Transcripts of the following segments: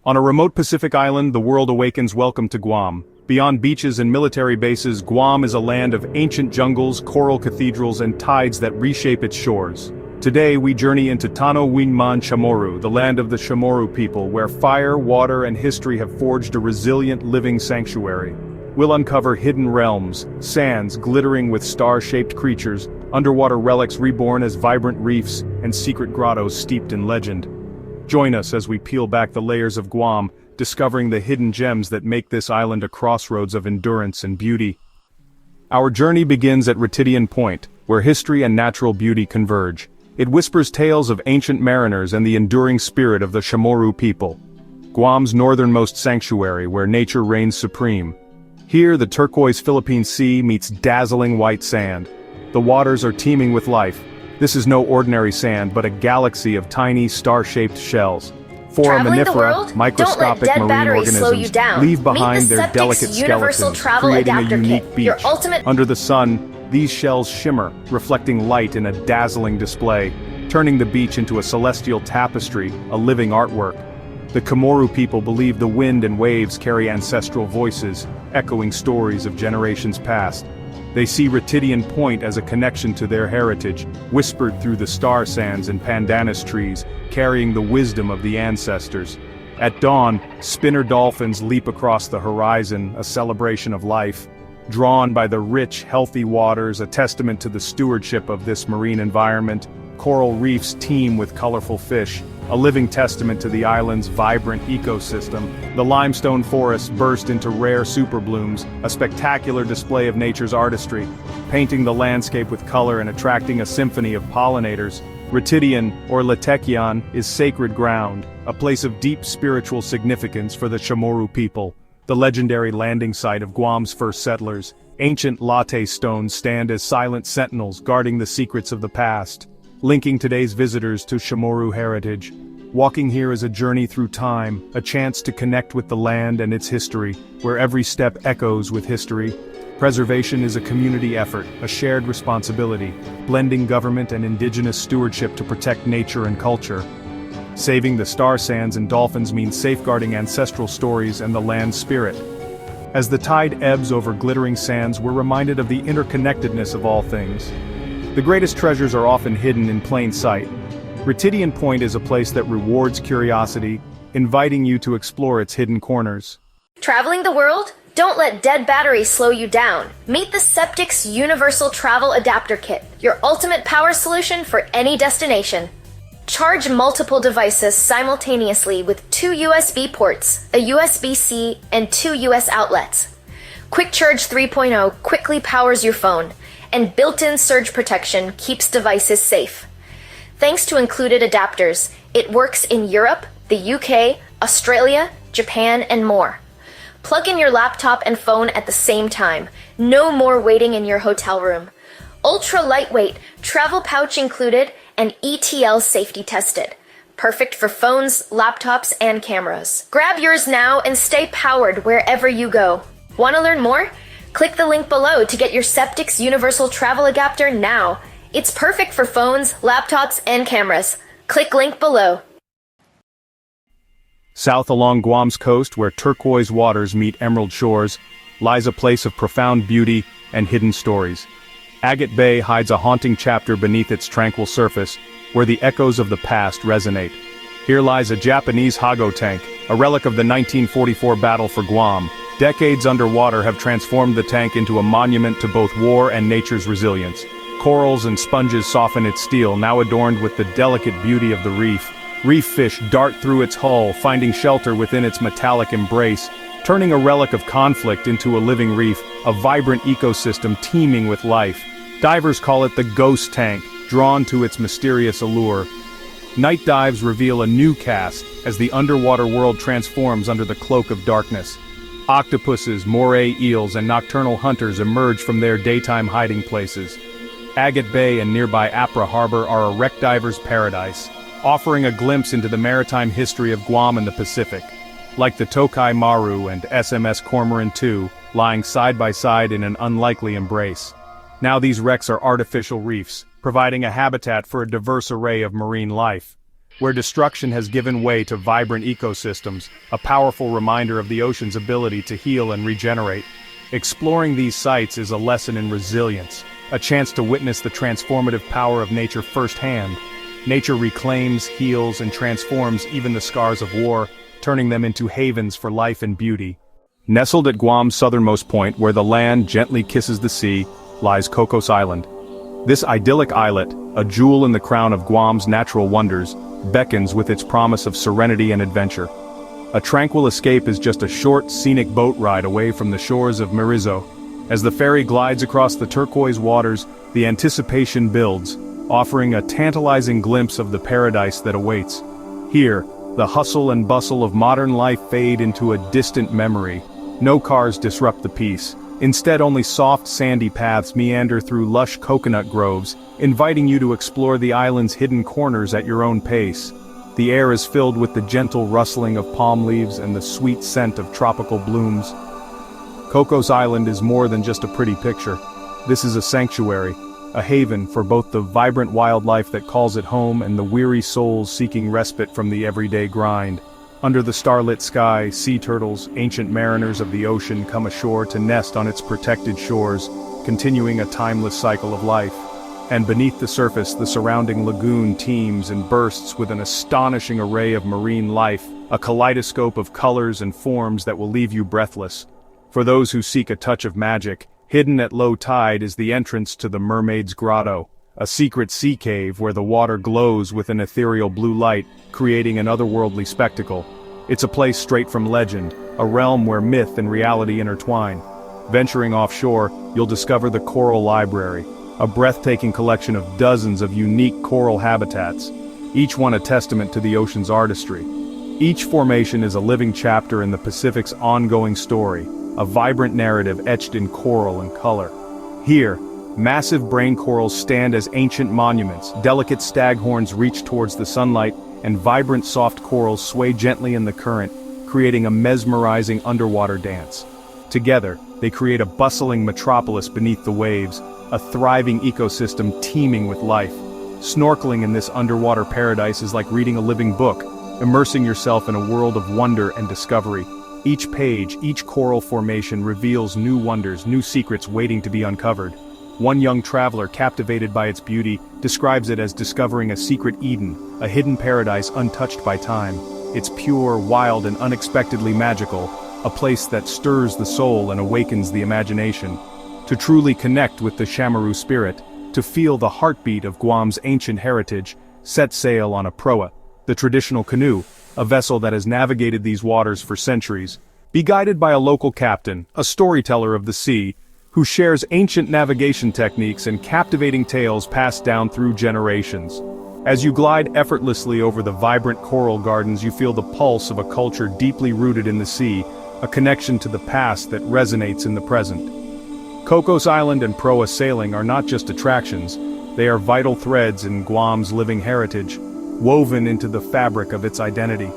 On a remote Pacific island, the world awakens. Welcome to Guam. Beyond beaches and military bases, Guam is a land of ancient jungles, coral cathedrals, and tides that reshape its shores. Today we journey into Tano Wingman Chamorro, the land of the Chamorro people, where fire, water, and history have forged a resilient living sanctuary. We'll uncover hidden realms, sands glittering with star-shaped creatures, underwater relics reborn as vibrant reefs, and secret grottos steeped in legend. Join us as we peel back the layers of Guam, discovering the hidden gems that make this island a crossroads of endurance and beauty. Our journey begins at Ritidian Point, where history and natural beauty converge. It whispers tales of ancient mariners and the enduring spirit of the Chamorro people. Guam's northernmost sanctuary, where nature reigns supreme. Here, the turquoise Philippine Sea meets dazzling white sand. The waters are teeming with life. This is no ordinary sand, but a galaxy of tiny, star-shaped shells. Foraminifera, microscopic marine organisms, leave behind their delicate skeletons, creating a unique beach. Under the sun, these shells shimmer, reflecting light in a dazzling display, turning the beach into a celestial tapestry, a living artwork. The Chamorro people believe the wind and waves carry ancestral voices, echoing stories of generations past. They see Ritidian Point as a connection to their heritage, whispered through the star sands and pandanus trees, carrying the wisdom of the ancestors. At dawn, spinner dolphins leap across the horizon, a celebration of life. Drawn by the rich, healthy waters, a testament to the stewardship of this marine environment, coral reefs teem with colorful fish, a living testament to the island's vibrant ecosystem. The limestone forests burst into rare superblooms, a spectacular display of nature's artistry, painting the landscape with color and attracting a symphony of pollinators. Ritidian, or Latekian, is sacred ground, a place of deep spiritual significance for the Chamorro people. The legendary landing site of Guam's first settlers, ancient latte stones stand as silent sentinels guarding the secrets of the past, linking today's visitors to Chamorro heritage. Walking here is a journey through time, a chance to connect with the land and its history, where every step echoes with history. Preservation is a community effort, a shared responsibility, blending government and indigenous stewardship to protect nature and culture. Saving the star sands and dolphins means safeguarding ancestral stories and the land's spirit. As the tide ebbs over glittering sands, we're reminded of the interconnectedness of all things. The greatest treasures are often hidden in plain sight. Ritidian Point is a place that rewards curiosity, inviting you to explore its hidden corners. Traveling the world? Don't let dead batteries slow you down. Meet the Ceptics Universal Travel Adapter Kit, your ultimate power solution for any destination. Charge multiple devices simultaneously with 2 USB ports, a USB-C, and 2 US outlets. Quick Charge 3.0 quickly powers your phone, and built-in surge protection keeps devices safe. Thanks to included adapters, it works in Europe, the UK, Australia, Japan, and more. Plug in your laptop and phone at the same time. No more waiting in your hotel room. Ultra lightweight, travel pouch included, and ETL safety tested. Perfect for phones, laptops, and cameras. Grab yours now and stay powered wherever you go. Want to learn more? Click the link below to get your Ceptics Universal Travel Adapter now. It's perfect for phones, laptops, and cameras. Click link below. South along Guam's coast, where turquoise waters meet emerald shores, lies a place of profound beauty and hidden stories. Agat Bay hides a haunting chapter beneath its tranquil surface, where the echoes of the past resonate. Here lies a Japanese Hago tank, a relic of the 1944 battle for Guam. Decades underwater have transformed the tank into a monument to both war and nature's resilience. Corals and sponges soften its steel, now adorned with the delicate beauty of the reef. Reef fish dart through its hull, finding shelter within its metallic embrace, turning a relic of conflict into a living reef, a vibrant ecosystem teeming with life. Divers call it the ghost tank, drawn to its mysterious allure. Night dives reveal a new cast as the underwater world transforms under the cloak of darkness. Octopuses, moray eels, and nocturnal hunters emerge from their daytime hiding places. Agat Bay and nearby Apra Harbor are a wreck diver's paradise, offering a glimpse into the maritime history of Guam and the Pacific. Like the Tokai Maru and SMS Cormoran II, lying side by side in an unlikely embrace. Now these wrecks are artificial reefs, providing a habitat for a diverse array of marine life. where destruction has given way to vibrant ecosystems, a powerful reminder of the ocean's ability to heal and regenerate. Exploring these sites is a lesson in resilience, a chance to witness the transformative power of nature firsthand. Nature reclaims, heals, and transforms even the scars of war, turning them into havens for life and beauty. Nestled at Guam's southernmost point, where the land gently kisses the sea, lies Cocos Island. This idyllic islet, a jewel in the crown of Guam's natural wonders, beckons with its promise of serenity and adventure. A tranquil escape is just a short, scenic boat ride away from the shores of Marbo. As the ferry glides across the turquoise waters, the anticipation builds, offering a tantalizing glimpse of the paradise that awaits. Here, the hustle and bustle of modern life fade into a distant memory. No cars disrupt the peace. Instead, only soft, sandy paths meander through lush coconut groves, inviting you to explore the island's hidden corners at your own pace. The air is filled with the gentle rustling of palm leaves and the sweet scent of tropical blooms. Cocos Island is more than just a pretty picture. This is a sanctuary, a haven for both the vibrant wildlife that calls it home and the weary souls seeking respite from the everyday grind. Under the starlit sky, sea turtles, ancient mariners of the ocean, come ashore to nest on its protected shores, continuing a timeless cycle of life. And beneath the surface, the surrounding lagoon teems and bursts with an astonishing array of marine life, a kaleidoscope of colors and forms that will leave you breathless. For those who seek a touch of magic, hidden at low tide is the entrance to the Mermaid's Grotto, a secret sea cave where the water glows with an ethereal blue light, creating an otherworldly spectacle. It's a place straight from legend, a realm where myth and reality intertwine. Venturing offshore, you'll discover the Coral Library, a breathtaking collection of dozens of unique coral habitats, each one a testament to the ocean's artistry. Each formation is a living chapter in the Pacific's ongoing story, a vibrant narrative etched in coral and color. Here, massive brain corals stand as ancient monuments, delicate staghorns reach towards the sunlight, and vibrant soft corals sway gently in the current, creating a mesmerizing underwater dance. Together, they create a bustling metropolis beneath the waves, a thriving ecosystem teeming with life. Snorkeling in this underwater paradise is like reading a living book, immersing yourself in a world of wonder and discovery. Each page, each coral formation reveals new wonders, new secrets waiting to be uncovered. One young traveler, captivated by its beauty, describes it as discovering a secret Eden, a hidden paradise untouched by time. It's pure, wild, and unexpectedly magical, a place that stirs the soul and awakens the imagination. To truly connect with the Shamaru spirit, to feel the heartbeat of Guam's ancient heritage, set sail on a proa, the traditional canoe, a vessel that has navigated these waters for centuries. Be guided by a local captain, a storyteller of the sea, who shares ancient navigation techniques and captivating tales passed down through generations. As you glide effortlessly over the vibrant coral gardens, you feel the pulse of a culture deeply rooted in the sea, a connection to the past that resonates in the present. Cocos Island and proa sailing are not just attractions, they are vital threads in Guam's living heritage, woven into the fabric of its identity.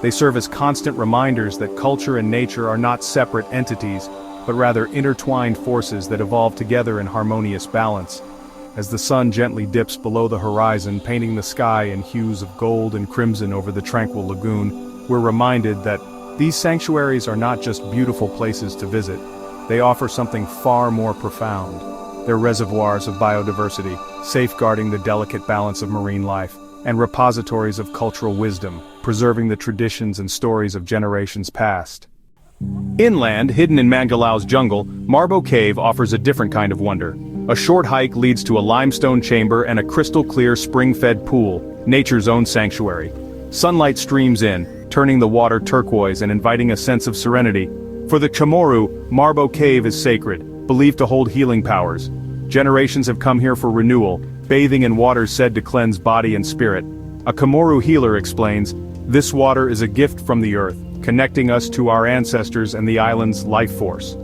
They serve as constant reminders that culture and nature are not separate entities, but rather intertwined forces that evolve together in harmonious balance. As the sun gently dips below the horizon, painting the sky in hues of gold and crimson over the tranquil lagoon, we're reminded that these sanctuaries are not just beautiful places to visit. They offer something far more profound. They're reservoirs of biodiversity, safeguarding the delicate balance of marine life, and repositories of cultural wisdom, preserving the traditions and stories of generations past. Inland, hidden in Mangalau's jungle, Marbo Cave offers a different kind of wonder. A short hike leads to a limestone chamber and a crystal-clear spring-fed pool, nature's own sanctuary. Sunlight streams in, turning the water turquoise and inviting a sense of serenity. For the Chamorro, Marbo Cave is sacred, believed to hold healing powers. Generations have come here for renewal, bathing in waters said to cleanse body and spirit. A Chamorro healer explains, "This water is a gift from the earth, connecting us to our ancestors and the island's life force."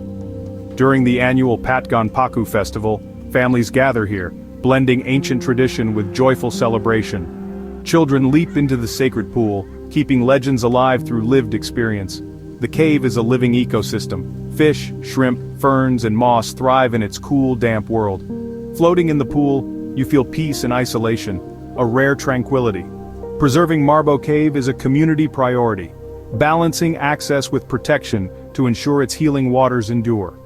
During the annual Patgon Paku festival, families gather here, blending ancient tradition with joyful celebration. Children leap into the sacred pool, keeping legends alive through lived experience. The cave is a living ecosystem. Fish, shrimp, ferns, and moss thrive in its cool, damp world. Floating in the pool, you feel peace and isolation, a rare tranquility. Preserving Marbo Cave is a community priority, balancing access with protection to ensure its healing waters endure.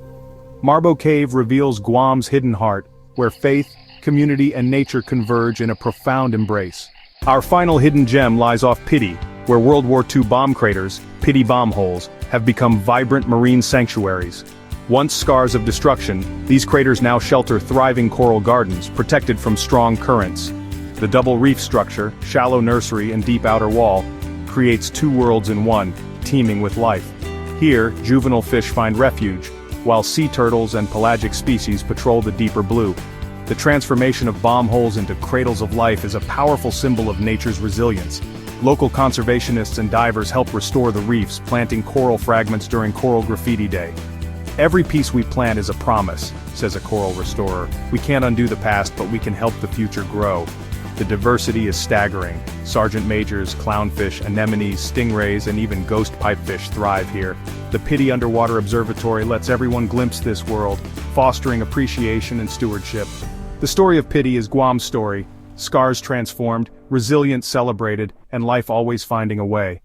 Marbo Cave reveals Guam's hidden heart, where faith, community and nature converge in a profound embrace. Our final hidden gem lies off Piti, where World War II bomb craters, Piti bomb holes, have become vibrant marine sanctuaries. Once scars of destruction, these craters now shelter thriving coral gardens, protected from strong currents. The double reef structure, shallow nursery and deep outer wall, creates two worlds in one, teeming with life. Here, juvenile fish find refuge, while sea turtles and pelagic species patrol the deeper blue. The transformation of bomb holes into cradles of life is a powerful symbol of nature's resilience. Local conservationists and divers help restore the reefs, planting coral fragments during Coral Graffiti Day. "Every piece we plant is a promise," says a coral restorer. "We can't undo the past, but we can help the future grow." The diversity is staggering. Sergeant majors, clownfish, anemones, stingrays, and even ghost pipefish thrive here. The Piti Underwater Observatory lets everyone glimpse this world, fostering appreciation and stewardship. The story of Piti is Guam's story, scars transformed, resilience celebrated, and life always finding a way.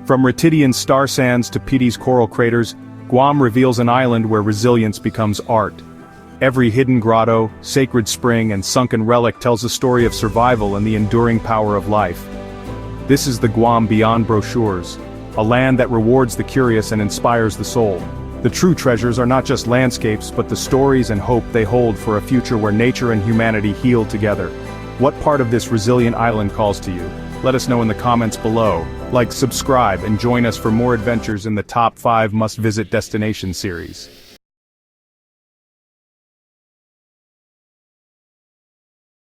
From Ritidian star sands to Piti's coral craters, Guam reveals an island where resilience becomes art. Every hidden grotto, sacred spring, and sunken relic tells a story of survival and the enduring power of life. This is the Guam beyond brochures, a land that rewards the curious and inspires the soul. The true treasures are not just landscapes, but the stories and hope they hold for a future where nature and humanity heal together. What part of this resilient island calls to you? Let us know in the comments below. Like, subscribe, and join us for more adventures in the Top 5 Must-Visit Destination series.